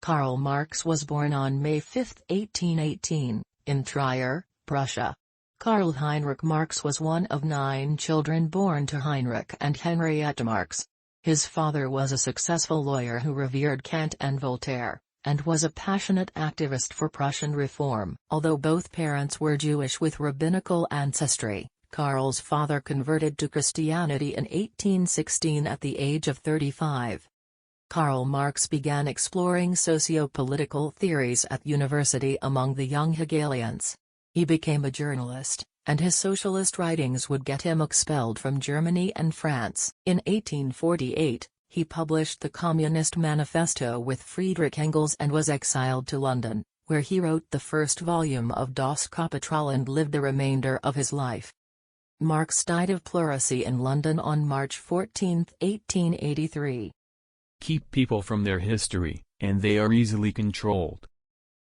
Karl Marx was born on May 5, 1818, in Trier, Prussia. Karl Heinrich Marx was one of 9 children born to Heinrich and Henrietta Marx. His father was a successful lawyer who revered Kant and Voltaire, and was a passionate activist for Prussian reform. Although both parents were Jewish with rabbinical ancestry, Karl's father converted to Christianity in 1816 at the age of 35. Karl Marx began exploring socio-political theories at university among the young Hegelians. He became a journalist, and his socialist writings would get him expelled from Germany and France. In 1848, he published the Communist Manifesto with Friedrich Engels and was exiled to London, where he wrote the first volume of Das Kapital and lived the remainder of his life. Marx died of pleurisy in London on March 14, 1883. Keep people from their history, and they are easily controlled.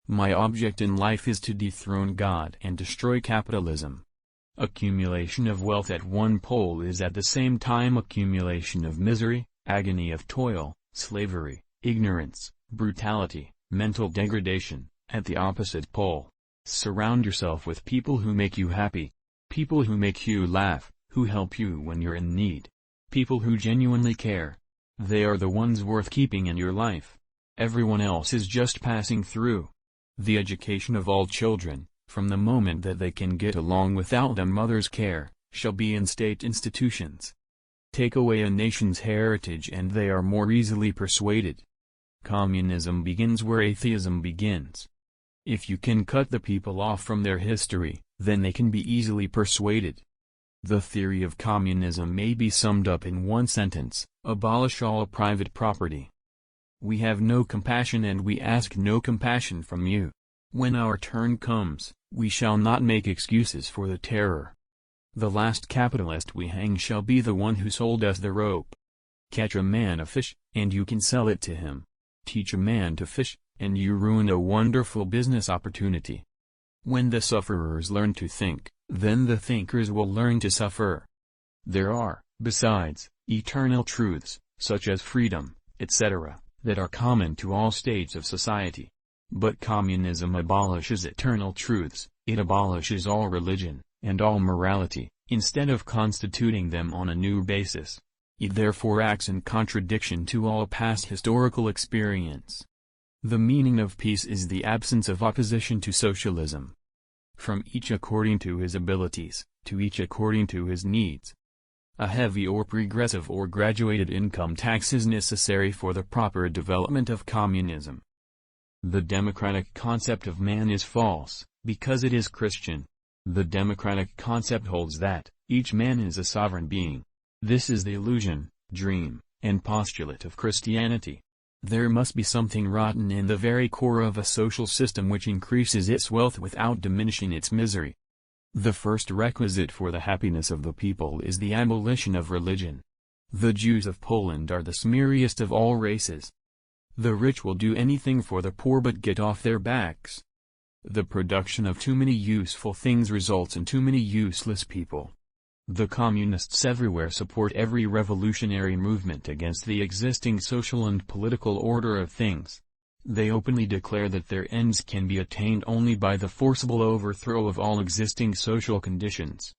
My object in life is to dethrone God and destroy capitalism. Accumulation of wealth at one pole is at the same time accumulation of misery, agony of toil, slavery, ignorance, brutality, mental degradation, at the opposite pole. Surround yourself with people who make you happy. People who make you laugh, who help you when you're in need. People who genuinely care. They are the ones worth keeping in your life. Everyone else is just passing through. The education of all children, from the moment that they can get along without their mother's care, shall be in state institutions. Take away a nation's heritage and they are more easily persuaded. Communism begins where atheism begins. If you can cut the people off from their history, then they can be easily persuaded. The theory of communism may be summed up in one sentence: abolish all private property. We have no compassion and we ask no compassion from you. When our turn comes, we shall not make excuses for the terror. The last capitalist we hang shall be the one who sold us the rope. Catch a man a fish, and you can sell it to him. Teach a man to fish, and you ruin a wonderful business opportunity. When the sufferers learn to think, then the thinkers will learn to suffer. There are, besides, eternal truths, such as freedom, etc., that are common to all states of society. But communism abolishes eternal truths, it abolishes all religion, and all morality, instead of constituting them on a new basis. It therefore acts in contradiction to all past historical experience. The meaning of peace is the absence of opposition to socialism. From each according to his abilities, to each according to his needs. A heavy or progressive or graduated income tax is necessary for the proper development of communism. The democratic concept of man is false, because it is Christian. The democratic concept holds that each man is a sovereign being. This is the illusion, dream, and postulate of Christianity. There must be something rotten in the very core of a social system which increases its wealth without diminishing its misery. The first requisite for the happiness of the people is the abolition of religion. The Jews of Poland are the smeariest of all races. The rich will do anything for the poor but get off their backs. The production of too many useful things results in too many useless people. The communists everywhere support every revolutionary movement against the existing social and political order of things. They openly declare that their ends can be attained only by the forcible overthrow of all existing social conditions.